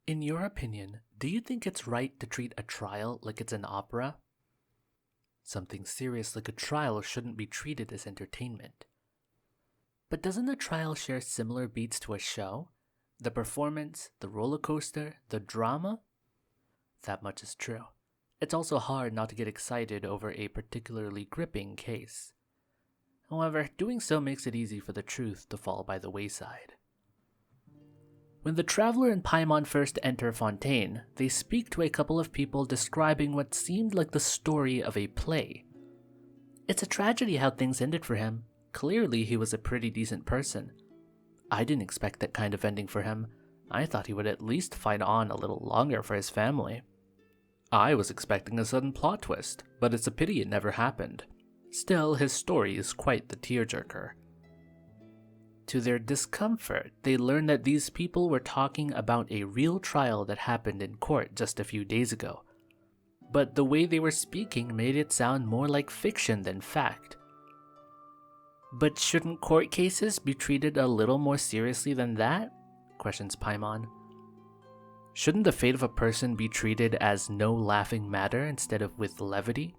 In your opinion, do you think it's right to treat a trial like it's an opera? Something serious like a trial shouldn't be treated as entertainment. But doesn't a trial share similar beats to a show? The performance, the roller coaster, the drama? That much is true. It's also hard not to get excited over a particularly gripping case. However, doing so makes it easy for the truth to fall by the wayside. When the traveler and Paimon first enter Fontaine, they speak to a couple of people describing what seemed like the story of a play. It's a tragedy how things ended for him. Clearly, he was a pretty decent person. I didn't expect that kind of ending for him. I thought he would at least fight on a little longer for his family. I was expecting a sudden plot twist, but it's a pity it never happened. Still, his story is quite the tearjerker. To their discomfort, they learn that these people were talking about a real trial that happened in court just a few days ago. But the way they were speaking made it sound more like fiction than fact. But shouldn't court cases be treated a little more seriously than that? Questions Paimon. Shouldn't the fate of a person be treated as no laughing matter instead of with levity?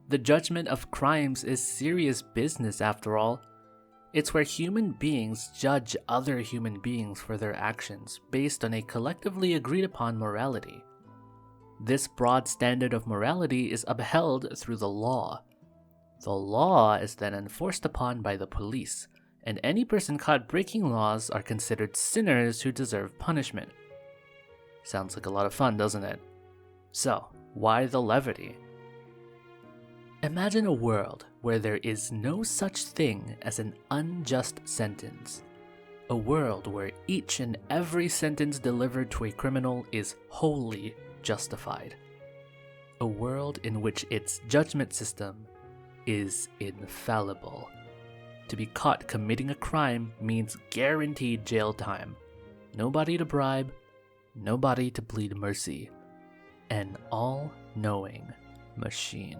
The judgment of crimes is serious business after all. It's where human beings judge other human beings for their actions based on a collectively agreed upon morality. This broad standard of morality is upheld through the law. The law is then enforced upon by the police, and any person caught breaking laws are considered sinners who deserve punishment. Sounds like a lot of fun, doesn't it? So, why the levity? Imagine a world where there is no such thing as an unjust sentence. A world where each and every sentence delivered to a criminal is wholly justified. A world in which its judgment system is infallible. To be caught committing a crime means guaranteed jail time. Nobody to bribe, nobody to plead mercy. An all-knowing machine.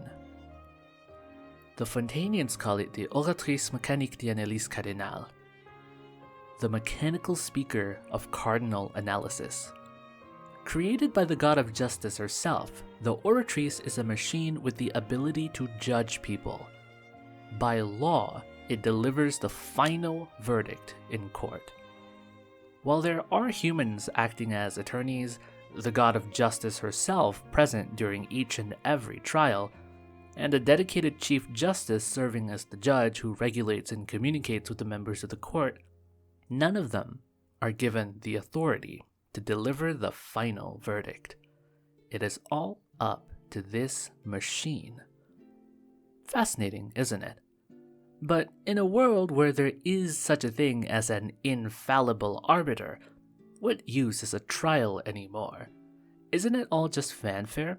The Fontainians call it the Oratrice mécanique d'analyse cardinale, the mechanical speaker of cardinal analysis. Created by the god of justice herself, the Oratice is a machine with the ability to judge people. By law, it delivers the final verdict in court. While there are humans acting as attorneys, the god of justice herself present during each and every trial, and a dedicated chief justice serving as the judge who regulates and communicates with the members of the court, none of them are given the authority to deliver the final verdict. It is all up to this machine. Fascinating, isn't it? But in a world where there is such a thing as an infallible arbiter, what use is a trial anymore? Isn't it all just fanfare?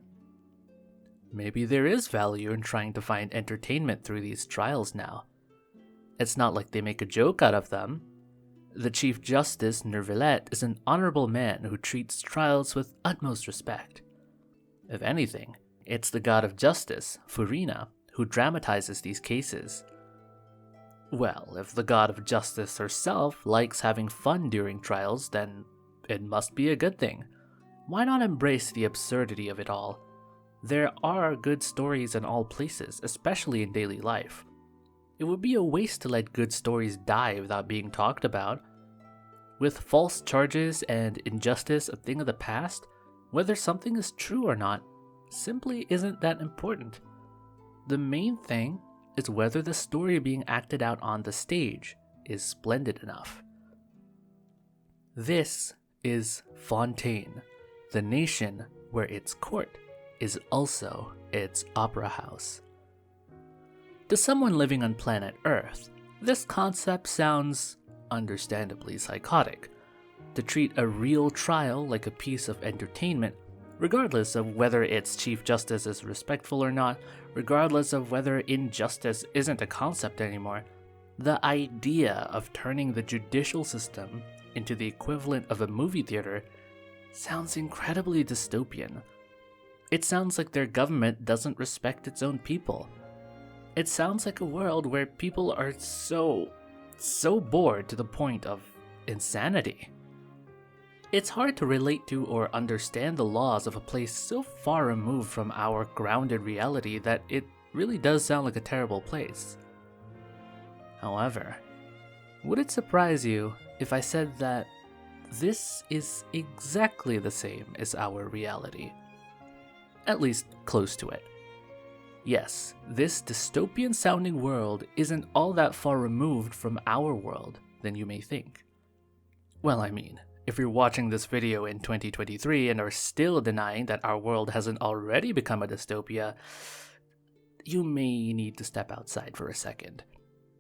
Maybe there is value in trying to find entertainment through these trials now. It's not like they make a joke out of them. The Chief Justice, Nervillet, is an honorable man who treats trials with utmost respect. If anything, it's the god of justice, Furina, who dramatizes these cases. Well, if the god of justice herself likes having fun during trials, then it must be a good thing. Why not embrace the absurdity of it all? There are good stories in all places, especially in daily life. It would be a waste to let good stories die without being talked about. With false charges and injustice a thing of the past, whether something is true or not simply isn't that important. The main thing is whether the story being acted out on the stage is splendid enough. This is Fontaine, the nation where its court is also its opera house. To someone living on planet Earth, this concept sounds understandably psychotic. To treat a real trial like a piece of entertainment, regardless of whether its Chief Justice is respectful or not, regardless of whether injustice isn't a concept anymore, the idea of turning the judicial system into the equivalent of a movie theater sounds incredibly dystopian. It sounds like their government doesn't respect its own people. It sounds like a world where people are so bored to the point of insanity. It's hard to relate to or understand the laws of a place so far removed from our grounded reality that it really does sound like a terrible place. However, would it surprise you if I said that this is exactly the same as our reality? At least close to it. Yes, this dystopian sounding world isn't all that far removed from our world than you may think. Well, I mean, if you're watching this video in 2023 and are still denying that our world hasn't already become a dystopia, you may need to step outside for a second.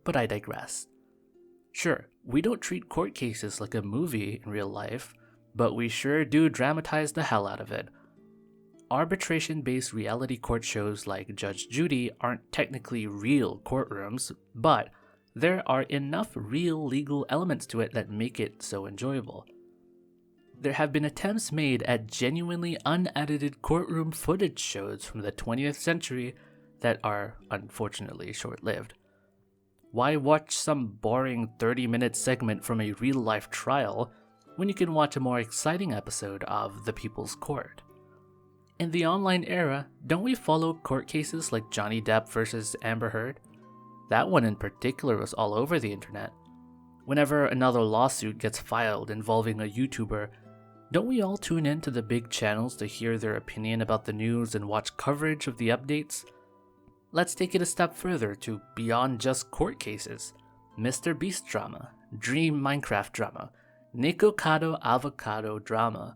But I digress. Sure, we don't treat court cases like a movie in real life, but we sure do dramatize the hell out of it. Arbitration-based reality court shows like Judge Judy aren't technically real courtrooms, but there are enough real legal elements to it that make it so enjoyable. There have been attempts made at genuinely unedited courtroom footage shows from the 20th century that are unfortunately short-lived. Why watch some boring 30-minute segment from a real-life trial when you can watch a more exciting episode of The People's Court? In the online era, don't we follow court cases like Johnny Depp versus Amber Heard? That one in particular was all over the internet. Whenever another lawsuit gets filed involving a YouTuber, don't we all tune in to the big channels to hear their opinion about the news and watch coverage of the updates? Let's take it a step further to beyond just court cases. Mr. Beast drama, Dream Minecraft drama, Nikocado Avocado drama.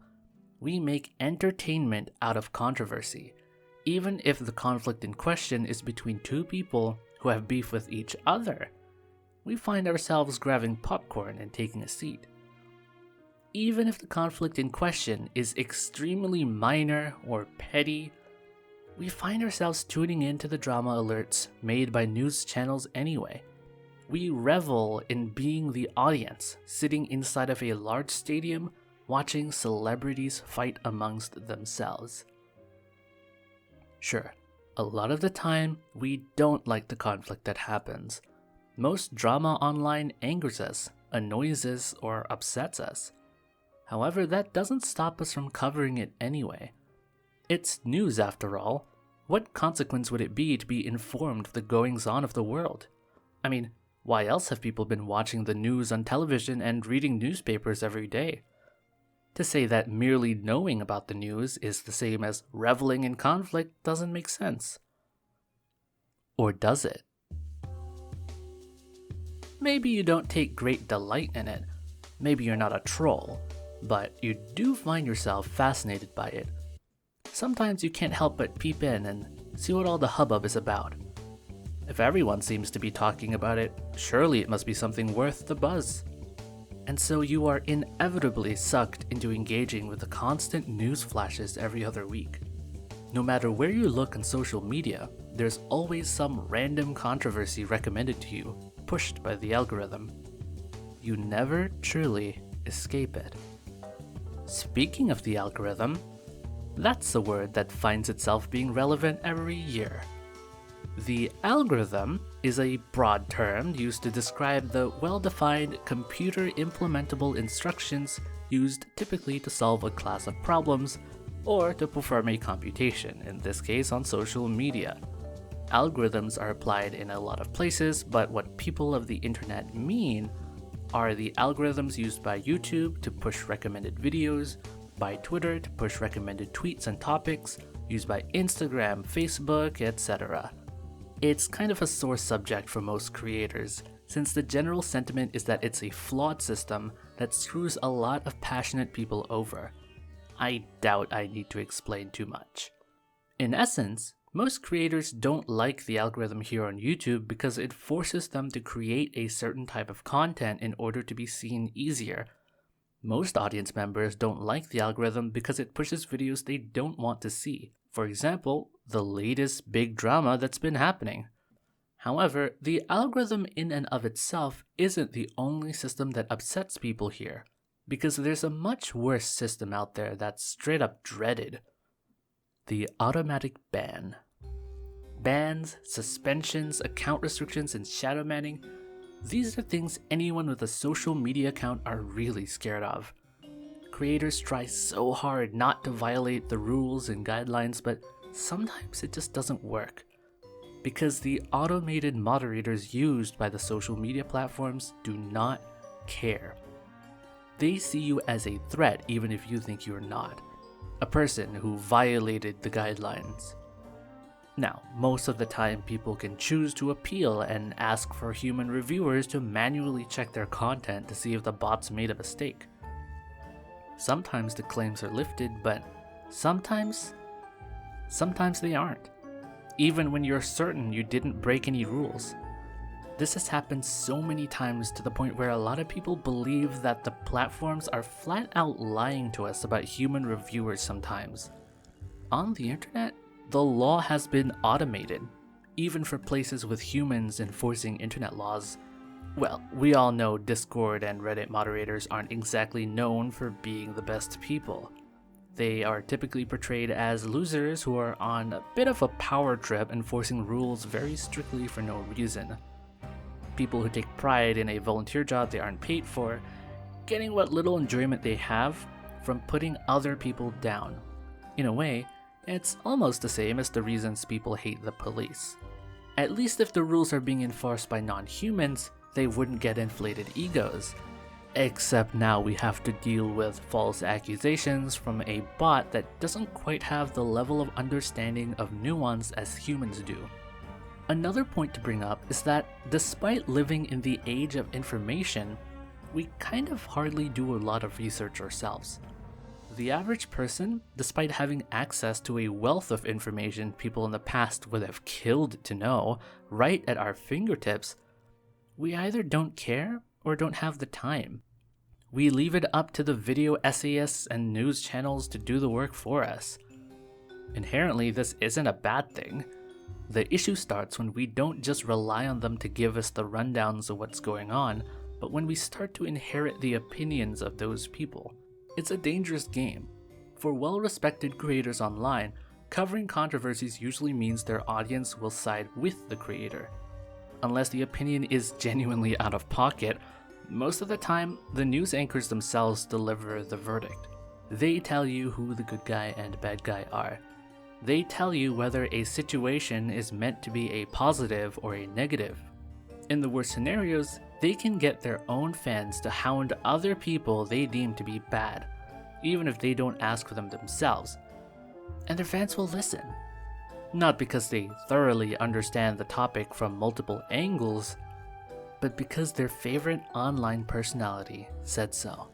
We make entertainment out of controversy, even if the conflict in question is between two people who have beef with each other. We find ourselves grabbing popcorn and taking a seat. Even if the conflict in question is extremely minor or petty, we find ourselves tuning into the drama alerts made by news channels anyway. We revel in being the audience, sitting inside of a large stadium watching celebrities fight amongst themselves. Sure, a lot of the time, we don't like the conflict that happens. Most drama online angers us, annoys us, or upsets us. However, that doesn't stop us from covering it anyway. It's news after all. What consequence would it be to be informed of the goings-on of the world? I mean, why else have people been watching the news on television and reading newspapers every day? To say that merely knowing about the news is the same as reveling in conflict doesn't make sense. Or does it? Maybe you don't take great delight in it. Maybe you're not a troll, but you do find yourself fascinated by it. Sometimes you can't help but peep in and see what all the hubbub is about. If everyone seems to be talking about it, surely it must be something worth the buzz. And so you are inevitably sucked into engaging with the constant news flashes every other week. No matter where you look on social media, there's always some random controversy recommended to you, pushed by the algorithm. You never truly escape it. Speaking of the algorithm, that's a word that finds itself being relevant every year. The algorithm is a broad term used to describe the well-defined computer-implementable instructions used typically to solve a class of problems or to perform a computation, in this case on social media. Algorithms are applied in a lot of places, but what people of the internet mean are the algorithms used by YouTube to push recommended videos, by Twitter to push recommended tweets and topics, used by Instagram, Facebook, etc. It's kind of a sore subject for most creators, since the general sentiment is that it's a flawed system that screws a lot of passionate people over. I doubt I need to explain too much. In essence, most creators don't like the algorithm here on YouTube because it forces them to create a certain type of content in order to be seen easier. Most audience members don't like the algorithm because it pushes videos they don't want to see. For example, the latest big drama that's been happening. However, the algorithm in and of itself isn't the only system that upsets people here, because there's a much worse system out there that's straight up dreaded. The automatic ban. Bans, suspensions, account restrictions, and shadow banning, these are things anyone with a social media account are really scared of. creators try so hard not to violate the rules and guidelines, but sometimes it just doesn't work. Because the automated moderators used by the social media platforms do not care. They see you as a threat even if you think you're not. A person who violated the guidelines. Now, most of the time people can choose to appeal and ask for human reviewers to manually check their content to see if the bots made a mistake. Sometimes the claims are lifted, but sometimes they aren't. Even when you're certain you didn't break any rules. This has happened so many times to the point where a lot of people believe that the platforms are flat out lying to us about human reviewers sometimes. On the internet, the law has been automated, even for places with humans enforcing internet laws. Well, we all know Discord and Reddit moderators aren't exactly known for being the best people. They are typically portrayed as losers who are on a bit of a power trip enforcing rules very strictly for no reason. People who take pride in a volunteer job they aren't paid for, getting what little enjoyment they have from putting other people down. In a way, it's almost the same as the reasons people hate the police. At least if the rules are being enforced by non-humans, they wouldn't get inflated egos. Except now we have to deal with false accusations from a bot that doesn't quite have the level of understanding of nuance as humans do. Another point to bring up is that despite living in the age of information, we kind of hardly do a lot of research ourselves. The average person, despite having access to a wealth of information people in the past would have killed to know, right at our fingertips, we either don't care or don't have the time. We leave it up to the video essayists and news channels to do the work for us. Inherently, this isn't a bad thing. The issue starts when we don't just rely on them to give us the rundowns of what's going on, but when we start to inherit the opinions of those people. It's a dangerous game. For well-respected creators online, covering controversies usually means their audience will side with the creator. Unless the opinion is genuinely out of pocket, most of the time, the news anchors themselves deliver the verdict. They tell you who the good guy and bad guy are. They tell you whether a situation is meant to be a positive or a negative. In the worst scenarios, they can get their own fans to hound other people they deem to be bad, even if they don't ask for them themselves. And their fans will listen. Not because they thoroughly understand the topic from multiple angles, but because their favorite online personality said so.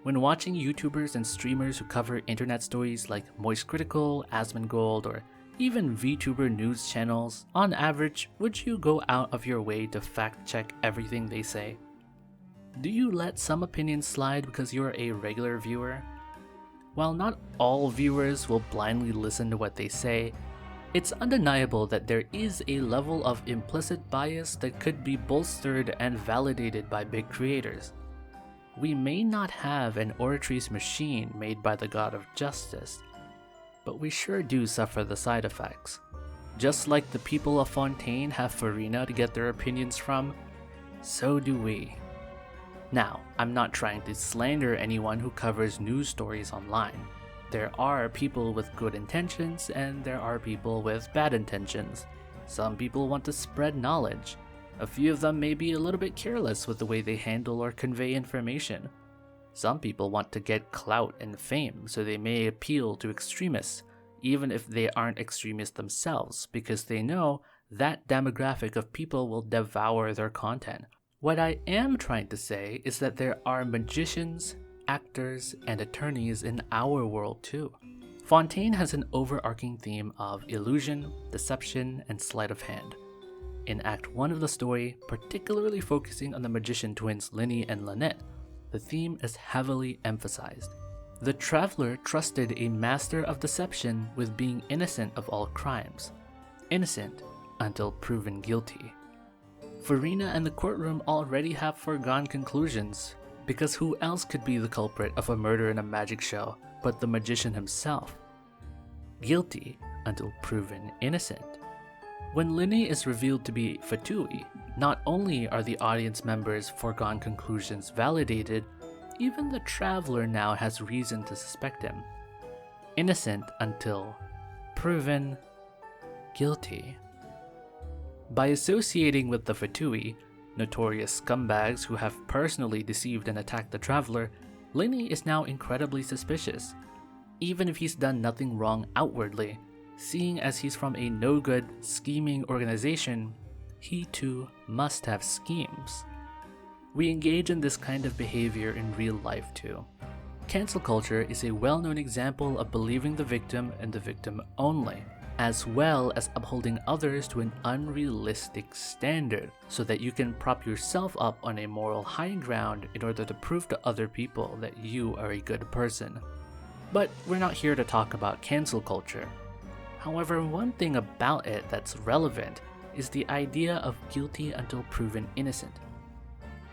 When watching YouTubers and streamers who cover internet stories like Moist Critical, Asmongold, or even VTuber news channels, on average, would you go out of your way to fact check everything they say? Do you let some opinions slide because you're a regular viewer? While not all viewers will blindly listen to what they say, it's undeniable that there is a level of implicit bias that could be bolstered and validated by big creators. We may not have an Oratice machine made by the god of justice, but we sure do suffer the side effects. Just like the people of Fontaine have Farina to get their opinions from, so do we. Now, I'm not trying to slander anyone who covers news stories online. There are people with good intentions and there are people with bad intentions. Some people want to spread knowledge. A few of them may be a little bit careless with the way they handle or convey information. Some people want to get clout and fame, so they may appeal to extremists, even if they aren't extremists themselves, because they know that demographic of people will devour their content. What I am trying to say is that there are magicians, actors, and attorneys in our world too. Fontaine has an overarching theme of illusion, deception, and sleight of hand. In Act 1 of the story, particularly focusing on the magician twins Linny and Lynette, the theme is heavily emphasized. The traveler trusted a master of deception with being innocent of all crimes. Innocent until proven guilty. Farina and the courtroom already have foregone conclusions, because who else could be the culprit of a murder in a magic show but the magician himself? Guilty until proven innocent. When Linny is revealed to be Fatui, not only are the audience members' foregone conclusions validated, even the traveler now has reason to suspect him. Innocent until proven guilty. By associating with the Fatui, notorious scumbags who have personally deceived and attacked the traveler, Lenny is now incredibly suspicious. Even if he's done nothing wrong outwardly, seeing as he's from a no-good, scheming organization, he too must have schemes. We engage in this kind of behavior in real life too. Cancel culture is a well-known example of believing the victim and the victim only, as well as upholding others to an unrealistic standard so that you can prop yourself up on a moral high ground in order to prove to other people that you are a good person. But we're not here to talk about cancel culture. However, one thing about it that's relevant is the idea of guilty until proven innocent.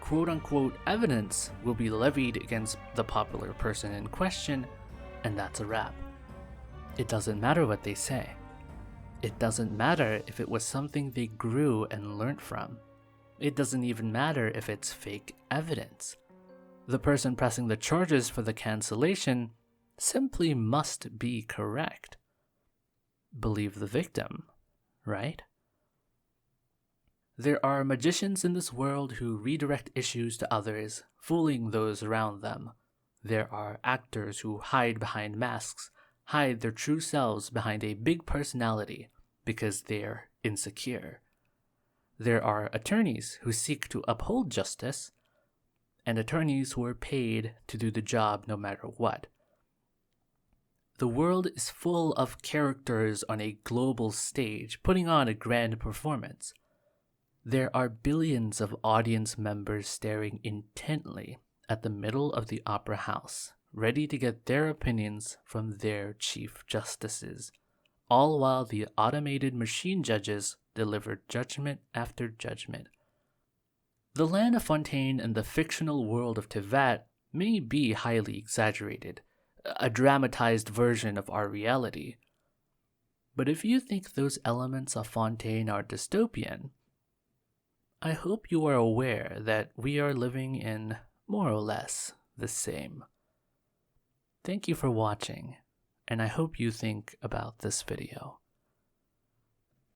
Quote-unquote evidence will be levied against the popular person in question, and that's a wrap. It doesn't matter what they say. It doesn't matter if it was something they grew and learned from. It doesn't even matter if it's fake evidence. The person pressing the charges for the cancellation simply must be correct. Believe the victim, right? There are magicians in this world who redirect issues to others, fooling those around them. There are actors who hide behind masks, hide their true selves behind a big personality because they're insecure. There are attorneys who seek to uphold justice, and attorneys who are paid to do the job no matter what. The world is full of characters on a global stage putting on a grand performance. There are billions of audience members staring intently at the middle of the opera house, ready to get their opinions from their chief justices, all while the automated machine judges deliver judgment after judgment. The land of Fontaine and the fictional world of Tevat may be highly exaggerated, a dramatized version of our reality. But if you think those elements of Fontaine are dystopian, I hope you are aware that we are living in more or less the same. Thank you for watching, and I hope you think about this video.